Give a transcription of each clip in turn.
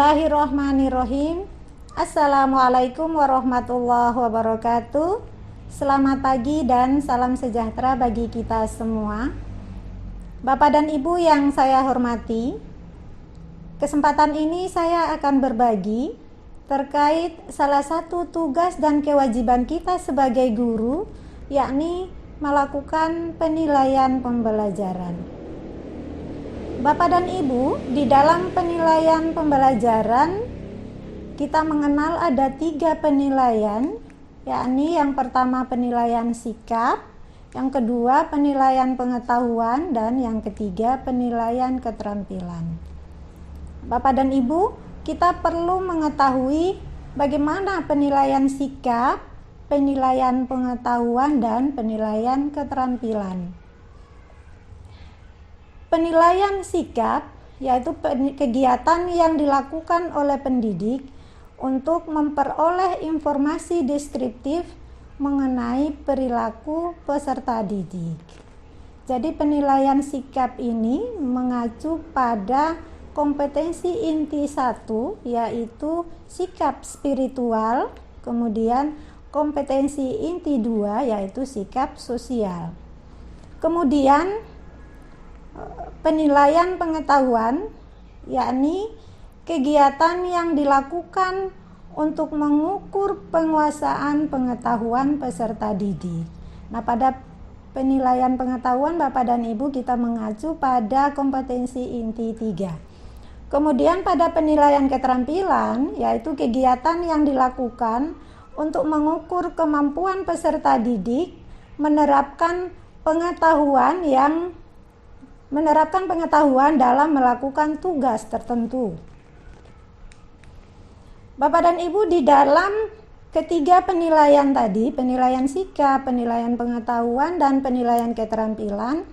Bismillahirrahmanirrahim. Assalamualaikum warahmatullahi wabarakatuh. Selamat pagi dan salam sejahtera bagi kita semua. Bapak dan Ibu yang saya hormati, kesempatan ini saya akan berbagi terkait salah satu tugas dan kewajiban kita sebagai guru, yakni melakukan penilaian pembelajaran. Bapak dan Ibu, di dalam penilaian pembelajaran kita mengenal ada 3 penilaian, yakni yang pertama penilaian sikap, yang kedua penilaian pengetahuan, dan yang ketiga penilaian keterampilan. Bapak dan Ibu, kita perlu mengetahui bagaimana penilaian sikap, penilaian pengetahuan, dan penilaian keterampilan. Penilaian sikap yaitu kegiatan yang dilakukan oleh pendidik untuk memperoleh informasi deskriptif mengenai perilaku peserta didik. Jadi penilaian sikap ini mengacu pada kompetensi inti 1, yaitu sikap spiritual, kemudian kompetensi inti 2 yaitu sikap sosial. Kemudian penilaian pengetahuan, yakni kegiatan yang dilakukan untuk mengukur penguasaan pengetahuan peserta didik. Nah, pada penilaian pengetahuan Bapak dan Ibu kita mengacu pada kompetensi inti 3. Kemudian pada penilaian keterampilan, yaitu kegiatan yang dilakukan untuk mengukur kemampuan peserta didik menerapkan pengetahuan dalam melakukan tugas tertentu. Bapak dan Ibu, di dalam ketiga penilaian tadi, penilaian sikap, penilaian pengetahuan, dan penilaian keterampilan,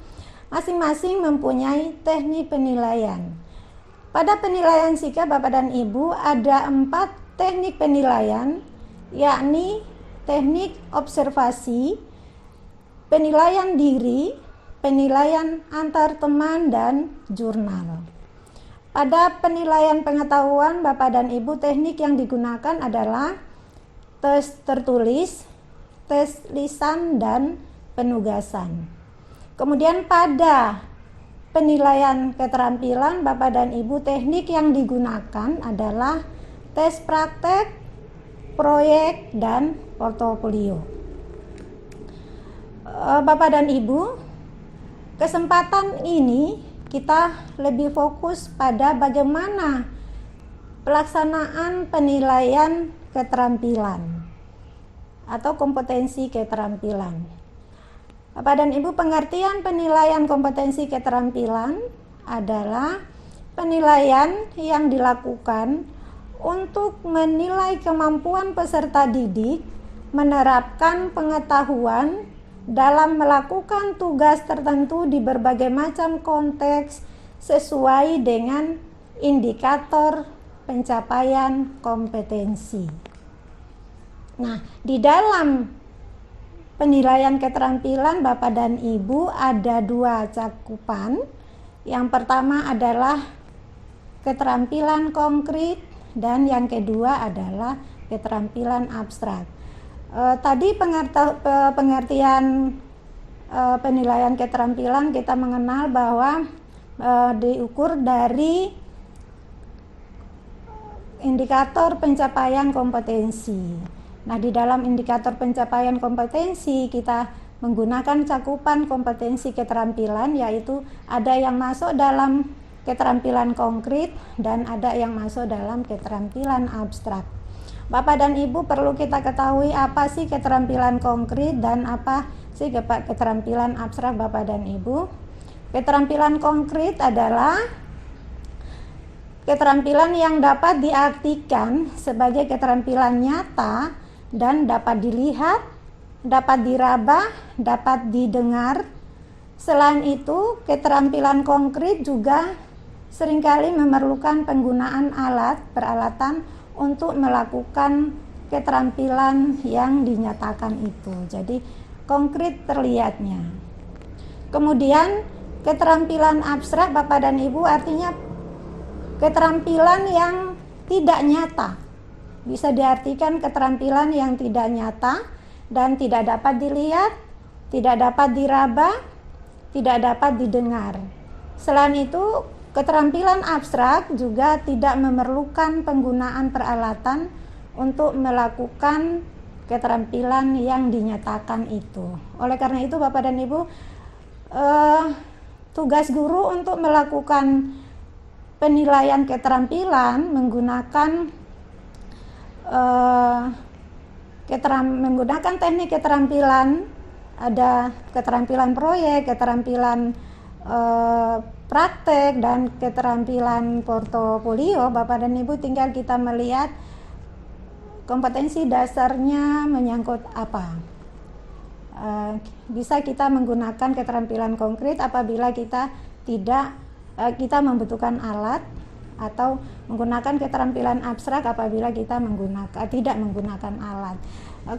masing-masing mempunyai teknik penilaian. Pada penilaian sikap Bapak dan Ibu ada 4 teknik penilaian, yakni teknik observasi, penilaian diri, penilaian antar teman, dan jurnal. Pada penilaian pengetahuan Bapak dan Ibu, teknik yang digunakan adalah tes tertulis, tes lisan, dan penugasan. Kemudian pada penilaian keterampilan Bapak dan Ibu, teknik yang digunakan adalah tes praktek, proyek, dan portofolio. Bapak dan Ibu, kesempatan ini kita lebih fokus pada bagaimana pelaksanaan penilaian keterampilan atau kompetensi keterampilan. Bapak dan Ibu, pengertian penilaian kompetensi keterampilan adalah penilaian yang dilakukan untuk menilai kemampuan peserta didik menerapkan pengetahuan dalam melakukan tugas tertentu di berbagai macam konteks sesuai dengan indikator pencapaian kompetensi. Nah, di dalam penilaian keterampilan Bapak dan Ibu ada 2 cakupan. Yang pertama adalah keterampilan konkret dan yang kedua adalah keterampilan abstrak. Tadi pengertian penilaian keterampilan kita mengenal bahwa diukur dari indikator pencapaian kompetensi. Nah, di dalam indikator pencapaian kompetensi kita menggunakan cakupan kompetensi keterampilan, yaitu ada yang masuk dalam keterampilan konkret dan ada yang masuk dalam keterampilan abstrak. Bapak dan Ibu, perlu kita ketahui apa sih keterampilan konkret dan apa sih keterampilan abstrak Bapak dan Ibu. Keterampilan konkret adalah keterampilan yang dapat diartikan sebagai keterampilan nyata dan dapat dilihat, dapat diraba, dapat didengar. Selain itu, keterampilan konkret juga seringkali memerlukan penggunaan peralatan untuk melakukan keterampilan yang dinyatakan itu. Jadi konkret terlihatnya. Kemudian keterampilan abstrak Bapak dan Ibu artinya keterampilan yang tidak nyata. Bisa diartikan keterampilan yang tidak nyata dan tidak dapat dilihat, tidak dapat diraba, tidak dapat didengar. Selain itu, keterampilan abstrak juga tidak memerlukan penggunaan peralatan untuk melakukan keterampilan yang dinyatakan itu. Oleh karena itu, Bapak dan Ibu, tugas guru untuk melakukan penilaian keterampilan menggunakan menggunakan teknik keterampilan, ada keterampilan proyek, keterampilan praktek, dan keterampilan portofolio. Bapak dan Ibu, tinggal kita melihat kompetensi dasarnya menyangkut apa. Bisa kita menggunakan keterampilan konkret apabila kita membutuhkan alat, atau menggunakan keterampilan abstrak apabila kita tidak menggunakan alat.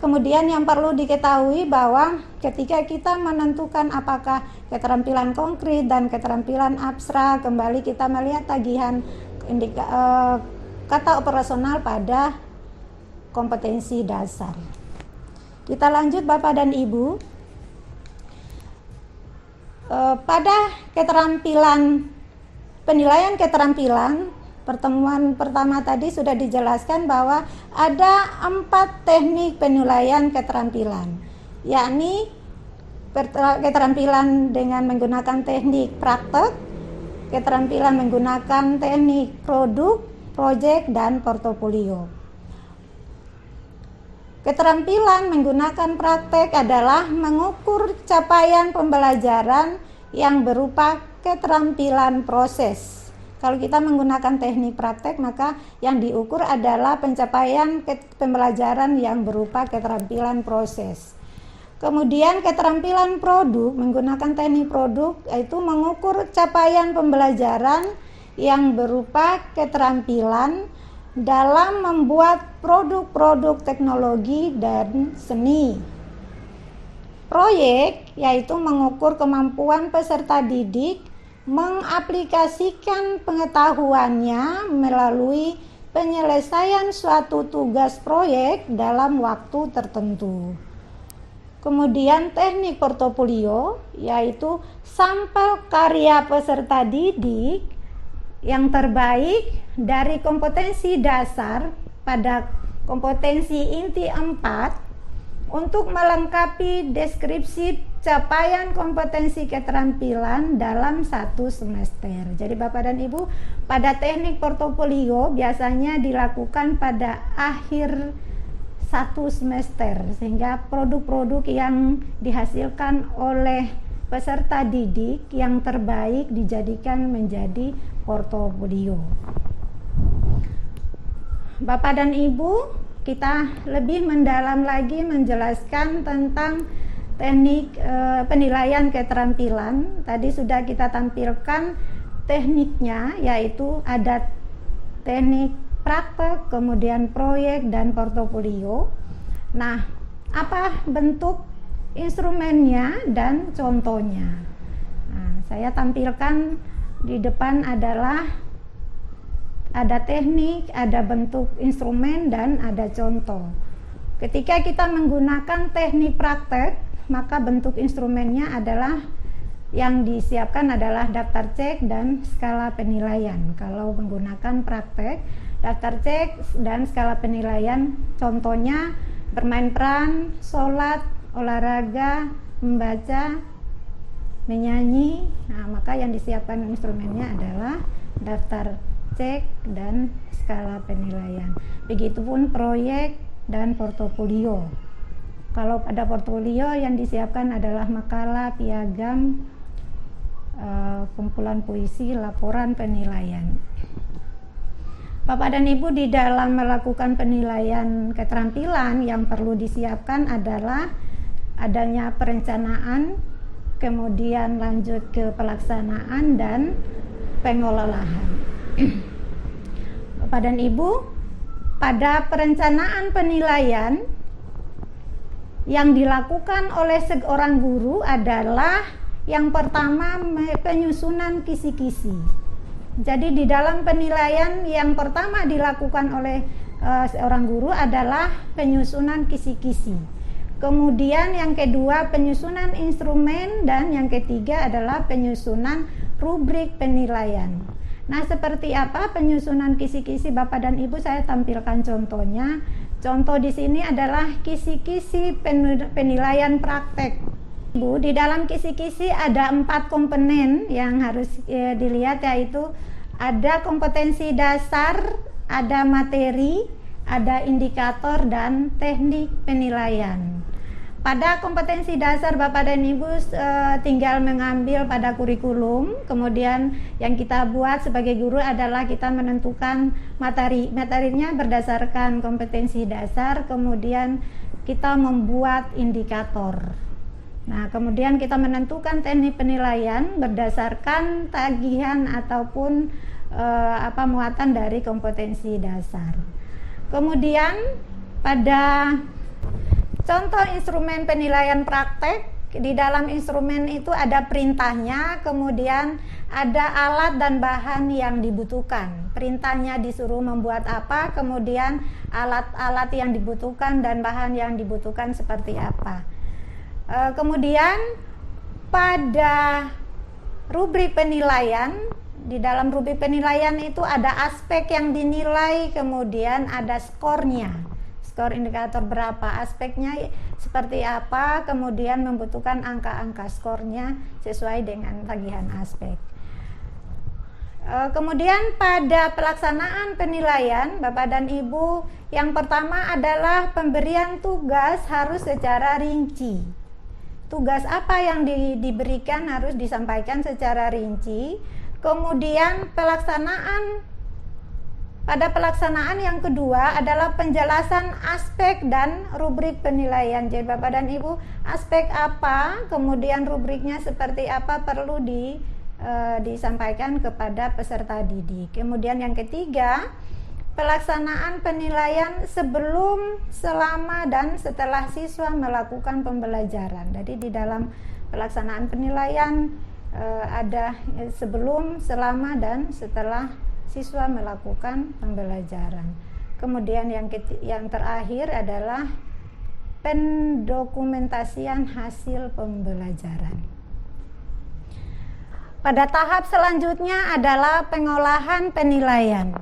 Kemudian yang perlu diketahui bahwa ketika kita menentukan apakah keterampilan konkret dan keterampilan abstrak, kembali kita melihat tagihan kata operasional pada kompetensi dasar. Kita lanjut Bapak dan Ibu. Pada penilaian keterampilan, pertemuan pertama tadi sudah dijelaskan bahwa ada 4 teknik penilaian keterampilan, yakni keterampilan dengan menggunakan teknik praktek, keterampilan menggunakan teknik produk, proyek, dan portofolio. Keterampilan menggunakan praktek adalah mengukur capaian pembelajaran yang berupa keterampilan proses. Kalau kita menggunakan teknik praktek, maka yang diukur adalah pencapaian pembelajaran yang berupa keterampilan proses. Kemudian keterampilan produk menggunakan teknik produk, yaitu mengukur capaian pembelajaran yang berupa keterampilan dalam membuat produk-produk teknologi dan seni. Proyek yaitu mengukur kemampuan peserta didik mengaplikasikan pengetahuannya melalui penyelesaian suatu tugas proyek dalam waktu tertentu. Kemudian teknik portofolio yaitu sampel karya peserta didik yang terbaik dari kompetensi dasar pada kompetensi inti 4 untuk melengkapi deskripsi capaian kompetensi keterampilan dalam 1 semester. Jadi Bapak dan Ibu, pada teknik portofolio biasanya dilakukan pada akhir 1 semester, sehingga produk-produk yang dihasilkan oleh peserta didik yang terbaik dijadikan menjadi portofolio. Bapak dan Ibu, kita lebih mendalam lagi menjelaskan tentang teknik penilaian keterampilan. Tadi sudah kita tampilkan tekniknya, yaitu ada teknik praktek, kemudian proyek, dan portofolio. Nah, apa bentuk instrumennya dan contohnya? Nah, saya tampilkan di depan adalah ada teknik, ada bentuk instrumen, dan ada contoh. Ketika kita menggunakan teknik praktek, maka bentuk instrumennya adalah yang disiapkan adalah daftar cek dan skala penilaian. Kalau menggunakan praktek, daftar cek dan skala penilaian contohnya bermain peran, sholat, olahraga, membaca, menyanyi. Nah, maka yang disiapkan instrumennya adalah daftar cek dan skala penilaian. Begitupun proyek dan portofolio. Kalau pada portofolio yang disiapkan adalah makalah, piagam, kumpulan puisi, laporan penilaian. Bapak dan Ibu, di dalam melakukan penilaian keterampilan yang perlu disiapkan adalah adanya perencanaan, kemudian lanjut ke pelaksanaan dan pengelolaan. Bapak dan Ibu, pada perencanaan penilaian yang dilakukan oleh seorang guru adalah yang pertama penyusunan kisi-kisi. Jadi di dalam penilaian yang pertama dilakukan oleh seorang guru adalah penyusunan kisi-kisi. Kemudian yang kedua penyusunan instrumen, dan yang ketiga adalah penyusunan rubrik penilaian. Nah, seperti apa penyusunan kisi-kisi Bapak dan Ibu? Saya tampilkan contohnya. Contoh di sini adalah kisi-kisi penilaian praktek. Bu, di dalam kisi-kisi ada 4 komponen yang harus dilihat, yaitu ada kompetensi dasar, ada materi, ada indikator, dan teknik penilaian. Pada kompetensi dasar Bapak dan Ibu tinggal mengambil pada kurikulum, kemudian yang kita buat sebagai guru adalah kita menentukan materinya berdasarkan kompetensi dasar, kemudian kita membuat indikator. Nah, kemudian kita menentukan teknik penilaian berdasarkan tagihan ataupun muatan dari kompetensi dasar. Kemudian pada contoh instrumen penilaian praktek, di dalam instrumen itu ada perintahnya, kemudian ada alat dan bahan yang dibutuhkan. Perintahnya disuruh membuat apa, kemudian alat-alat yang dibutuhkan dan bahan yang dibutuhkan seperti apa. Kemudian pada rubrik penilaian, di dalam rubrik penilaian itu ada aspek yang dinilai, kemudian ada skornya. Skor indikator berapa, aspeknya seperti apa, kemudian membutuhkan angka-angka skornya sesuai dengan tagihan aspek. Kemudian pada pelaksanaan penilaian Bapak dan Ibu, yang pertama adalah pemberian tugas harus secara rinci. Tugas apa yang diberikan harus disampaikan secara rinci. Kemudian pada pelaksanaan yang kedua adalah penjelasan aspek dan rubrik penilaian. Jadi Bapak dan Ibu, aspek apa, kemudian rubriknya seperti apa perlu disampaikan kepada peserta didik. Kemudian yang ketiga, pelaksanaan penilaian sebelum, selama, dan setelah siswa melakukan pembelajaran. Jadi di dalam pelaksanaan penilaian ada sebelum, selama, dan setelah siswa melakukan pembelajaran. Kemudian yang terakhir adalah pendokumentasian hasil pembelajaran. Pada tahap selanjutnya adalah pengolahan penilaian.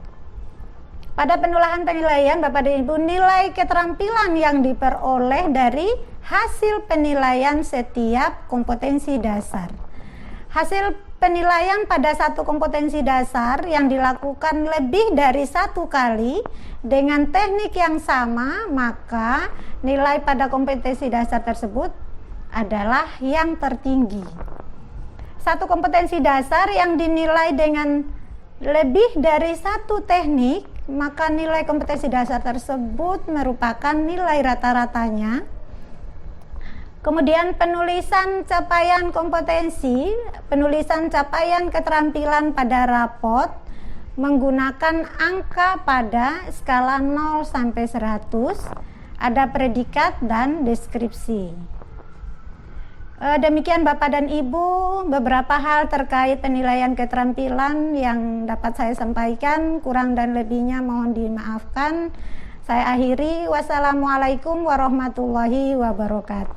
Pada pengolahan penilaian Bapak dan Ibu, nilai keterampilan yang diperoleh dari hasil penilaian setiap kompetensi dasar. Hasil penilaian pada satu kompetensi dasar yang dilakukan lebih dari 1 kali dengan teknik yang sama, maka nilai pada kompetensi dasar tersebut adalah yang tertinggi. Satu kompetensi dasar yang dinilai dengan lebih dari 1 teknik, maka nilai kompetensi dasar tersebut merupakan nilai rata-ratanya. Kemudian penulisan capaian kompetensi, penulisan capaian keterampilan pada rapot menggunakan angka pada skala 0 sampai 100, ada predikat dan deskripsi. Demikian Bapak dan Ibu beberapa hal terkait penilaian keterampilan yang dapat saya sampaikan. Kurang dan lebihnya mohon dimaafkan. Saya akhiri. Wassalamualaikum warahmatullahi wabarakatuh.